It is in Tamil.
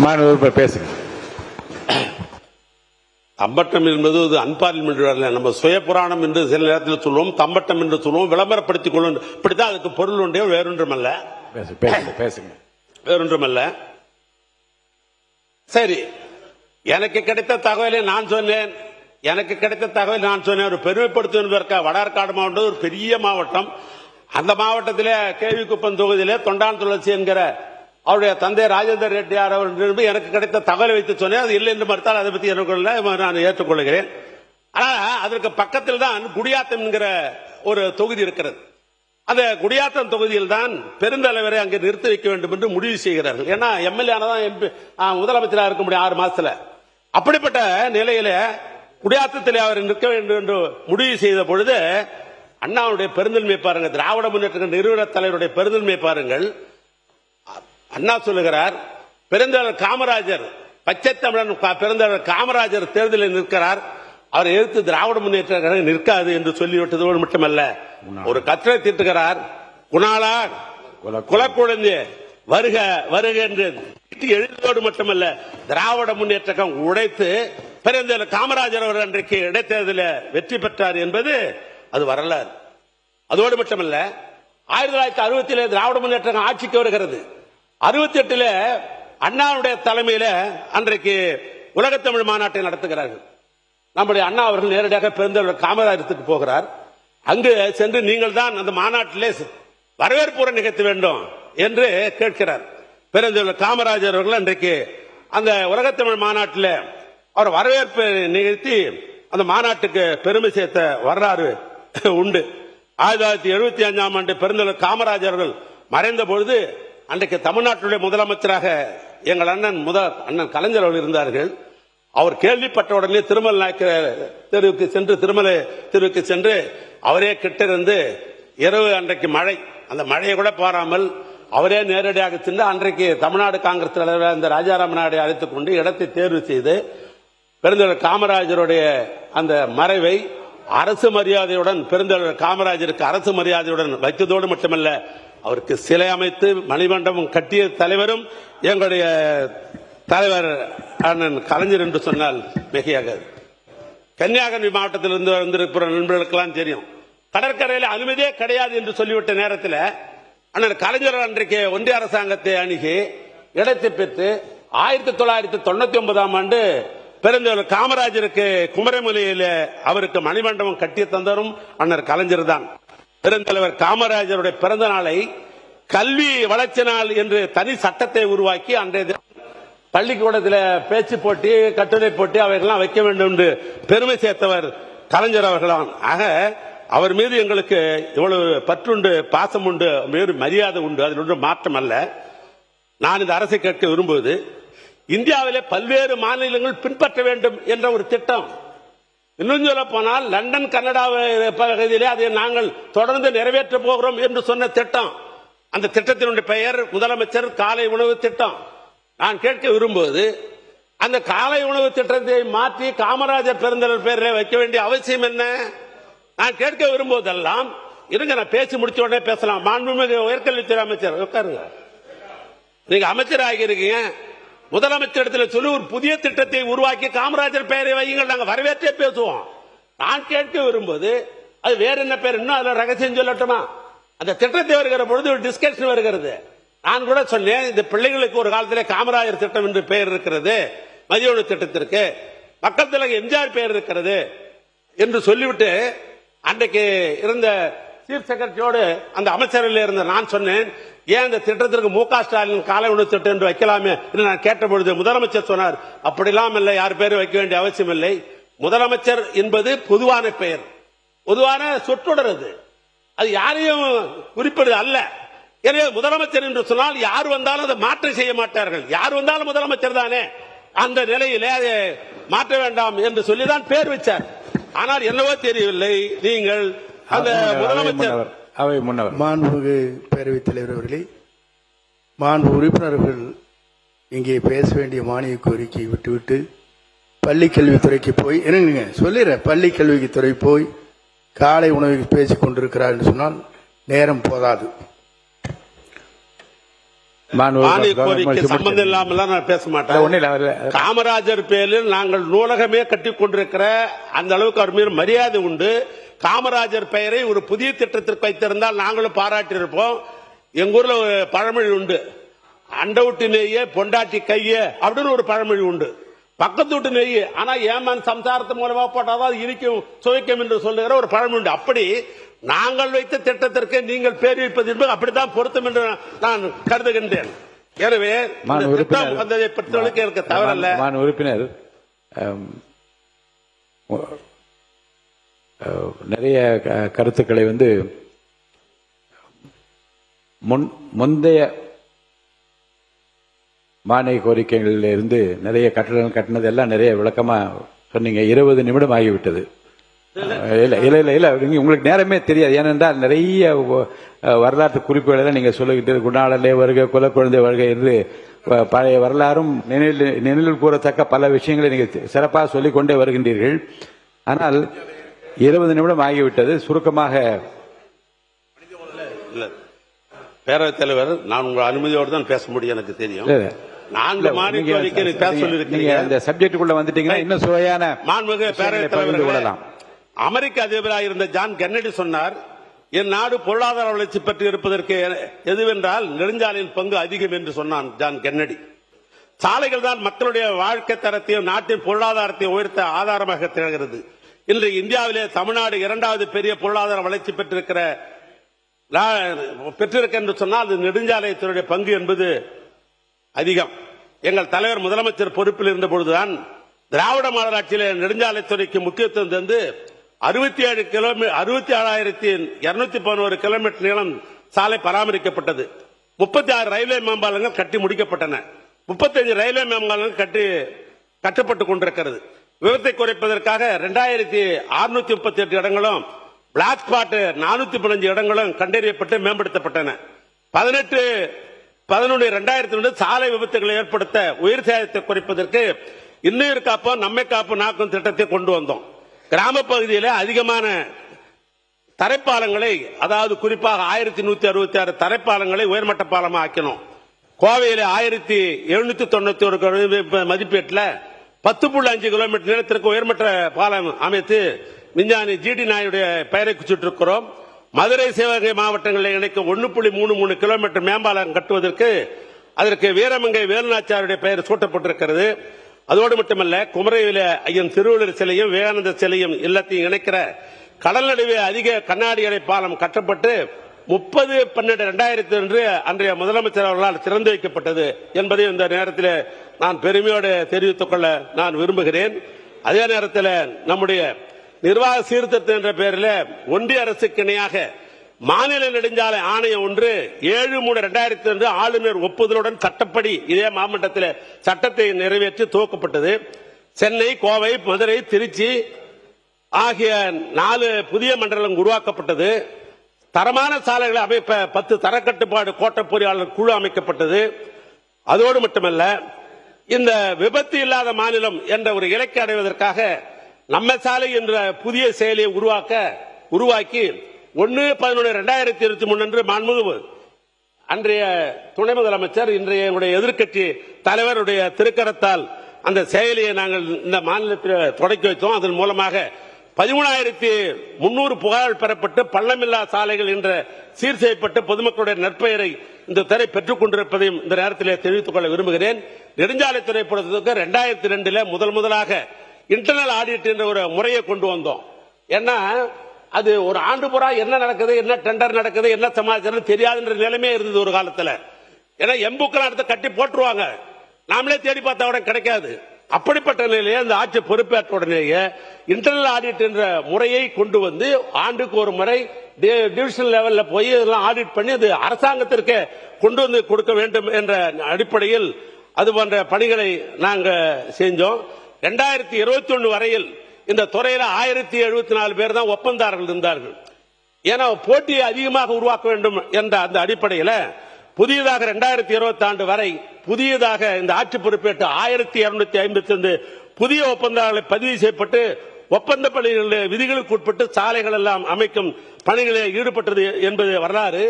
மாணவர் பேசுங்க. தம்பட்டம் என்பது ஒரு அன்பார்லிமெண்ட், நம்ம சுய புராணம் என்று சில நேரத்தில் சொல்லுவோம், தம்பட்டம் என்று சொல்லுவோம், விளம்பரப்படுத்திக் கொள்ளும். இப்படித்தான் அதுக்கு பொருள் உண்டே, வேறொன்றுமல்ல. பேசுங்க. வேறொன்றுமல்ல. சரி, எனக்கு கிடைத்த தகவலை நான் சொன்னேன். ஒரு பெருமைப்படுத்துவதற்காக வடார்காடு மாவட்டம் ஒரு பெரிய மாவட்டம். அந்த மாவட்டத்திலே கேவிக்குப்பம் தொகுதியிலே தொண்டான் துளசி என்கிற அவருடைய தந்தை ராஜேந்தர் ரெட்டியார் அவர்கள் எனக்கு கிடைத்த தகவலை வைத்து சொன்னேன். அது இல்லை என்று மறுத்தால் அதை பற்றி எனக்கு நான் ஏற்றுக்கொள்கிறேன். ஆனால் அதற்கு பக்கத்தில் தான் குடியாத்தம் என்கிற ஒரு தொகுதி இருக்கிறது. அந்த குடியாத்தம் தொகுதியில் தான் பெருந்தலைவரை அங்கே நிறுத்தி வைக்க வேண்டும் என்று முடிவு செய்கிறார்கள். ஏன்னா எம்எல்ஏ ஆனதான் எம்பி முதலமைச்சராக இருக்க முடியும் 6 மாசத்துல. அப்படிப்பட்ட நிலையில குடியாத்தத்தில் அவர் நிற்க வேண்டும் என்று முடிவு செய்த பொழுது அண்ணாவுடைய பெருந்தன்மை பாருங்கள், திராவிட முன்னேற்ற நிறுவன தலைவருடைய பெருந்தன்மை பாருங்கள். அண்ணா சொல்லுகிறார், பெருந்தலைவர் காமராஜர், பச்சை தமிழன் பெருந்தலைவர் காமராஜர் தேர்தலில் நிற்கிறார், அவர் எதிர்த்து திராவிட முன்னேற்ற கழகம் நிற்காது என்று சொல்லிவிட்டதோடு மட்டுமல்ல, ஒரு கட்டளை தீட்டுகிறார். குணாலா குலக்குழந்தை வருக வருக என்று எழுதோடு மட்டுமல்ல, திராவிட முன்னேற்ற கழகம் உடைத்து பெருந்தலைவர் காமராஜர் அவர் அன்றைக்கு இடைத்தேர்தலில் வெற்றி பெற்றார் என்பது அது வரலாறு. அதோடு மட்டுமல்ல, 1960 திராவிட முன்னேற்ற கழகம் ஆட்சிக்கு வருகிறது. 68 அண்ணாவுடைய தலைமையில அன்றைக்கு உலகத்தமிழ் மாநாட்டை நடத்துகிறார்கள். நம்முடைய அண்ணா அவர்கள் நேரடியாக பெருந்தலைவர் காமராஜருக்கு போகிறார். அங்கு சென்று நீங்கள் தான் அந்த மாநாட்டிலே வரவேற்புரை நிகழ்த்த வேண்டும் என்று கேட்கிறார். பெருந்தலைவர் காமராஜர் அவர்கள் அன்றைக்கு அந்த உலகத்தமிழ் மாநாட்டில் அவர் வரவேற்பு நிகழ்த்தி அந்த மாநாட்டுக்கு பெருமை சேர்த்த வரலாறு உண்டு. 1975 ஆண்டு பெருந்தலைவர் காமராஜர் அவர்கள் மறைந்த பொழுது அன்றைக்கு தமிழ்நாட்டுடைய முதலமைச்சராக எங்கள் அண்ணன் கலைஞர் அவர்கள் இருந்தார்கள். அவர் கேள்விப்பட்ட உடனே திருமலை நாயக்கர் தெருவுக்கு சென்று அவரே கிட்டிருந்து இரவு அன்றைக்கு மழை, அந்த மழையை கூட பாராமல் அவரே நேரடியாக சென்று அன்றைக்கு தமிழ்நாடு காங்கிரஸ் தலைவர் அந்த ராஜாராம் நாயுடு அழைத்துக் கொண்டு இடத்தை தேர்வு செய்து பெருந்தலைவர் காமராஜருடைய அந்த மறைவை அரசு மரியாதையுடன் பெருந்தலைவர் காமராஜருக்கு அரசு மரியாதையுடன் வைத்ததோடு மட்டுமல்ல, அவருக்கு சிலை அமைத்து மணிமண்டபம் கட்டிய தலைவரும் எங்களுடைய தலைவர் அண்ணன் கலைஞர் என்று சொன்னால் மிகையாகாது. கன்னியாகுமரி மாவட்டத்தில் இருந்து வந்திருக்கிற நண்பர்களுக்கெல்லாம் தெரியும், கடற்கரையில் அனுமதியே கிடையாது என்று சொல்லிவிட்ட நேரத்தில் அண்ணன் கலைஞர் அன்றைக்கு ஒன்றிய அரசாங்கத்தை அணுகி இடத்தை பெற்று 1999 ஆண்டு பெருந்தலைவர் காமராஜருக்கு குமரமலையில் அவருக்கு மணிமண்டபம் கட்டிய தந்தரும் அண்ணன் கலைஞர் தான். பெருந்தலைவர் காமராஜருடைய பிறந்த நாளை கல்வி வளர்ச்சி நாள் என்று தனி சட்டத்தை உருவாக்கி அன்றைய பள்ளிக்கூடத்தில் பேச்சு போட்டி, கட்டுரை போட்டி அவைகள்லாம் வைக்க வேண்டும் என்று பெருமை சேர்த்தவர் கலைஞர் அவர்களான். ஆக அவர் மீது எங்களுக்கு இவ்வளவு பற்றுண்டு, பாசம் உண்டு, மரியாதை உண்டு, அதில் ஒன்று மாற்றம் அல்ல. நான் இந்த அரசை கேட்க விரும்புவது, இந்தியாவிலே பல்வேறு மாநிலங்கள் பின்பற்ற வேண்டும் என்ற ஒரு திட்டம். இன்னும் சொல்ல போனால் லண்டன் கனடா பகுதியிலே அதை நாங்கள் தொடர்ந்து நிறைவேற்ற போகிறோம் என்று சொன்ன திட்டம். அந்த திட்டத்தினுடைய பெயர் முதலமைச்சர் காலை உணவு திட்டம். நான் கேட்க விரும்புவது, அந்த காலை உணவு திட்டத்தை மாற்றி காமராஜர் பெருந்தலைவர் பெயரில் வைக்க வேண்டிய அவசியம் என்ன? நான் கேட்க விரும்புவதெல்லாம், இருங்க நான் பேசி முடிச்ச உடனே பேசலாம். மாண்புமிகு உயர்கல்வித்துறை அமைச்சர் உட்காருங்க. நீங்க அமைச்சர் ஆகியிருக்கீங்க, முதலமைச்சரிடத்தில் சொல்லி ஒரு புதிய திட்டத்தை உருவாக்கி காமராஜர் பெயரை வையுங்கள், நாங்கள் வரவேற்றே பேசுவோம். நான் கேட்க விரும்புவது, அது வேற என்ன பேர், இன்னும் அதுல ரகசியம் சொல்லட்டுமா? அந்த திட்டத்தை வருகிற பொழுது ஒரு டிஸ்கஷன் வருகிறது. நான் கூட சொன்னேன், இந்த பிள்ளைகளுக்கு ஒரு காலத்தில் காமராஜர் திட்டம் என்று பெயர் இருக்கிறது, மதிய உணவு திட்டத்திற்கு மக்கள் தலைவர் எம்ஜிஆர் பெயர் இருக்கிறது என்று சொல்லிவிட்டு அன்றைக்கு இருந்த சீஃப் செக்ரட்டரியோடு அந்த அமைச்சரில் இருந்த நான் சொன்னேன், ஏன் இந்த திட்டத்திற்கு மு.க. ஸ்டாலின் காலை உணவு திட்டம் என்று வைக்கலாமே என்று நான் கேட்ட பொழுது முதலமைச்சர் சொன்னார், அப்படிலாம் இல்லை, யார் பேரும் வைக்க வேண்டிய அவசியம் இல்லை. முதலமைச்சர் என்பது பொதுவான பெயர், பொதுவான சொற்றொடர், அது யாரையும் குறிப்பது அல்ல. எனவே முதலமைச்சர் என்று சொன்னால் யார் வந்தாலும் அதை மாற்ற செய்ய மாட்டார்கள், யார் வந்தாலும் முதலமைச்சர் தானே, அந்த நிலையிலே அதை மாற்ற வேண்டாம் என்று சொல்லிதான் பேர் வச்சார். ஆனால் என்னவோ தெரியவில்லை, நீங்கள் அந்த முதலமைச்சர் மாண்புமிகு பேரவைத் தலைவர் அவர்களே, மாண்பு உறுப்பினர்கள் இங்கே பேச வேண்டிய மானிய கோரிக்கையை விட்டுவிட்டு பள்ளிக்கல்வித்துறைக்கு போய் பள்ளிக்கல்வித்துறை போய் காலை உணவுக்கு பேசிக் கொண்டிருக்கிறார் என்று சொன்னால் நேரம் போதாது. மானிய கோரிக்கை சம்பந்தம் இல்லாமல் நான் பேச மாட்டேன். காமராஜர் பேரில் நாங்கள் நூலகமே கட்டிக் கொண்டிருக்கிற அந்த அளவுக்கு அவர் மீது மரியாதை உண்டு. காமராஜர் பெயரை ஒரு புதிய திட்டத்திற்கு வைத்திருந்தால் நாங்களும் பாராட்டி இருப்போம். எங்க ஊர்ல ஒரு பழமொழி உண்டு, அண்டவுட்டு நெய்ய பொண்டாட்டி கைய அப்படின்னு ஒரு பழமொழி உண்டு. பக்கத்து வீட்டு நெய் ஆனா ஏமான் சம்சாரத்து மூலமா போட்டாதான் இனிக்கும் சுவைக்கும் என்று சொல்லுகிற ஒரு பழமொழி உண்டு. அப்படி நாங்கள் வைத்த திட்டத்திற்கு நீங்கள் பேர் வைப்பது என்பது அப்படித்தான் பொருத்தம் என்று நான் கருதுகின்றேன். எனவே திட்டம் வந்ததை பற்றி எனக்கு தவறல்ல. உறுப்பினர் நிறைய கருத்துக்களை முந்தைய மானிய கோரிக்கைகளில் இருந்து நிறைய கட்டணம் கட்டினது எல்லாம் நிறைய விளக்கமா சொன்னீங்க. 20 நிமிடம் ஆகிவிட்டது. இல்ல உங்களுக்கு நேரமே தெரியாது. ஏனென்றால் நிறைய வரலாற்று குறிப்புகளை நீங்க சொல்லிக்கிட்டு குணாளே வருகை குல குழந்தை வருகை என்று பழைய வரலாறும் நினைவில் கூறத்தக்க பல விஷயங்களை நீங்க சிறப்பாக சொல்லிக் கொண்டே வருகின்றீர்கள். ஆனால் 20 நிமிடம் ஆகிவிட்டது. சுருக்கமாக பேரவைத் தலைவர், நான் உங்கள் அனுமதியோடு தான் பேச முடியும். எனக்கு தெரியும். அந்த சப்ஜெக்டுக்குள்ள வந்துட்டீங்கன்னா இன்னும் சுவையான மாண்புமிகு பேரவைத் தலைவர், அமெரிக்க அதிபராக இருந்த ஜான் கென்னடி சொன்னார், என் நாடு பொருளாதார வளர்ச்சி பற்றி இருப்பதற்கு எதுவென்றால் நெடுஞ்சாலையின் பங்கு அதிகம் என்று சொன்னான் ஜான் கென்னடி. சாலைகள் தான் மக்களுடைய வாழ்க்கை தரத்தையும் நாட்டின் பொருளாதாரத்தையும் உயர்த்த ஆதாரமாக திகழ்கிறது. இன்று இந்தியாவிலே தமிழ்நாடு 2வது பெரிய பொருளாதார வளர்ச்சி பெற்றிருக்க என்று சொன்னால் அது நெடுஞ்சாலைத்துறையுடைய பங்கு என்பது அதிகம். எங்கள் தலைவர் முதலமைச்சர் பொறுப்பில் இருந்த பொழுதுதான் திராவிட மாடல் நெடுஞ்சாலைத்துறைக்கு முக்கியத்துவம் தந்து 67,211 கிலோமீட்டர் நீளம் சாலை பராமரிக்கப்பட்டது. 36 ரயில்வே மேம்பாலங்கள் கட்டி முடிக்கப்பட்டன. 35 ரயில்வே மேம்பாலங்கள் கட்டப்பட்டுக் கொண்டிருக்கிறது. விபத்தை குறைப்பதற்காக 2638 இடங்களும் பிளாக் ஸ்பாட் 415 இடங்களும் கண்டறியப்பட்டு மேம்படுத்தப்பட்டன. 18/11/2002 சாலை விபத்துகளை ஏற்படுத்த உயிர் சேதத்தை குறைப்பதற்கு இன்னுயிர் காப்போம் நம்மை காப்போம் நாக்கும் திட்டத்தை கொண்டு வந்தோம். கிராம பகுதியில் அதிகமான தரைப்பாலங்களை, அதாவது குறிப்பாக 1166 தரைப்பாலங்களை உயர்மட்ட பாலமாக ஆக்கினோம். கோவையில் 1791 மதிப்பீட்டில் 10.5 கிலோமீட்டர் நீளத்திற்கு உயர்மட்ட பாலம் அமைத்து விஞ்ஞானி ஜிடி நாயுடைய பெயரை குறிச்சிட்டிருக்கிறோம். மதுரை சிவகங்கை மாவட்டங்களை இணைக்க 1.33 கிலோமீட்டர் மேம்பாலம் கட்டுவதற்கு அதற்கு வீரமங்கை வேலுநாச்சியாருடைய பெயர் சூட்டப்பட்டிருக்கிறது. அதோடு மட்டுமல்ல, குமரியில ஐயன் திருவள்ளுவர் சிலையும் விவேகானந்த சிலையும் இல்லத்தையும் இணைக்கிற கடல் நடுவே அதிக கண்ணாடி அணை பாலம் கட்டப்பட்டு 30/12/2002 அன்றைய முதலமைச்சர் அவர்களால் திறந்து வைக்கப்பட்டது என்பதை இந்த நேரத்தில் நான் பெருமையோடு தெரிவித்துக் கொள்ள நான் விரும்புகிறேன். அதே நேரத்தில் நம்முடைய நிர்வாக சீர்திருத்தம் என்ற பெயரில் ஒன்றிய அரசுக்கு இணையாக மாநில நெடுஞ்சாலை ஆணையம் ஒன்று 7/3/2002 ஆளுநர் ஒப்புதலுடன் சட்டப்படி இதே மாவட்டத்தில் சட்டத்தை நிறைவேற்றி துவக்கப்பட்டது. சென்னை, கோவை, மதுரை, திருச்சி ஆகிய 4 புதிய மண்டலம் உருவாக்கப்பட்டது. தரமான சாலைகளை அமைப்ப 10 தரக்கட்டுப்பாடு கோட்ட பொறியாளர் குழு அமைக்கப்பட்டது. அதோடு மட்டுமல்ல, இந்த விபத்து இல்லாத மாநிலம் என்ற ஒரு இலக்கை அடைவதற்காக நம்ம சாலை என்ற புதிய செயலியை உருவாக்கி 1/11/2023 அன்று மாண்புமிகு அன்றைய துணை முதலமைச்சர் இன்றைய எதிர்க்கட்சி தலைவருடைய திருக்கரத்தால் அந்த செயலியை நாங்கள் இந்த மாநிலத்தில் தொடக்கி வைத்தோம். அதன் மூலமாக 13,300 புகார்கள் பெறப்பட்டு பள்ளமில்லா சாலைகள் என்ற சீர் செய்யப்பட்டு பொதுமக்களுடைய நற்பெயரை இந்த துறை பெற்றுக் கொண்டிருப்பதையும் இந்த நேரத்தில் தெரிவித்துக் கொள்ள விரும்புகிறேன். நெடுஞ்சாலைத்துறை பொறுத்தவரைக்கும் 2002 முதலாக இன்டர்னல் ஆடிட் என்ற ஒரு முறையை கொண்டு வந்தோம். ஏன்னா அது ஒரு ஆண்டு பூரா என்ன நடக்குது, என்ன டெண்டர் நடக்குது, என்ன சமாச்சாரம் தெரியாதுன்ற நிலைமை இருந்தது ஒரு காலத்தில். ஏன்னா எம்புக்கெல்லாம் எடுத்து கட்டி போட்டுருவாங்க, நாமளே தேடி பார்த்தா கூட கிடைக்காது. அப்படிப்பட்ட நிலையிலே அந்த ஆட்சி பொறுப்பேற்ற உடனேயே இன்டர்னல் ஆடிட் என்ற முறையை கொண்டு வந்து ஆண்டுக்கு ஒரு முறை டிவிஷனல் லெவல்ல போய் இதெல்லாம் ஆடிட் பண்ணி அது அரசாங்கத்திற்கு கொண்டு வந்து கொடுக்க வேண்டும் என்ற அடிப்படையில் அது போன்ற பணிகளை நாங்கள் செஞ்சோம். 2021 வரையில் இந்த துறையில் 1074 பேர் தான் ஒப்பந்தாரர்கள் இருந்தார்கள். ஏன்னா போட்டியை அதிகமாக உருவாக்க வேண்டும் என்ற அந்த அடிப்படையில் புதியதாக 2020 ஆண்டு வரை புதியதாக இந்த ஆட்சி பொறுப்பேற்று 1255 புதிய ஒப்பந்தங்களை பதிவு செய்யப்பட்டு ஒப்பந்த பணிகளுடைய விதிகளுக்கு உட்பட்டு சாலைகள் எல்லாம் அமைக்கும் பணிகளில் ஈடுபட்டது என்பது வரலாறு.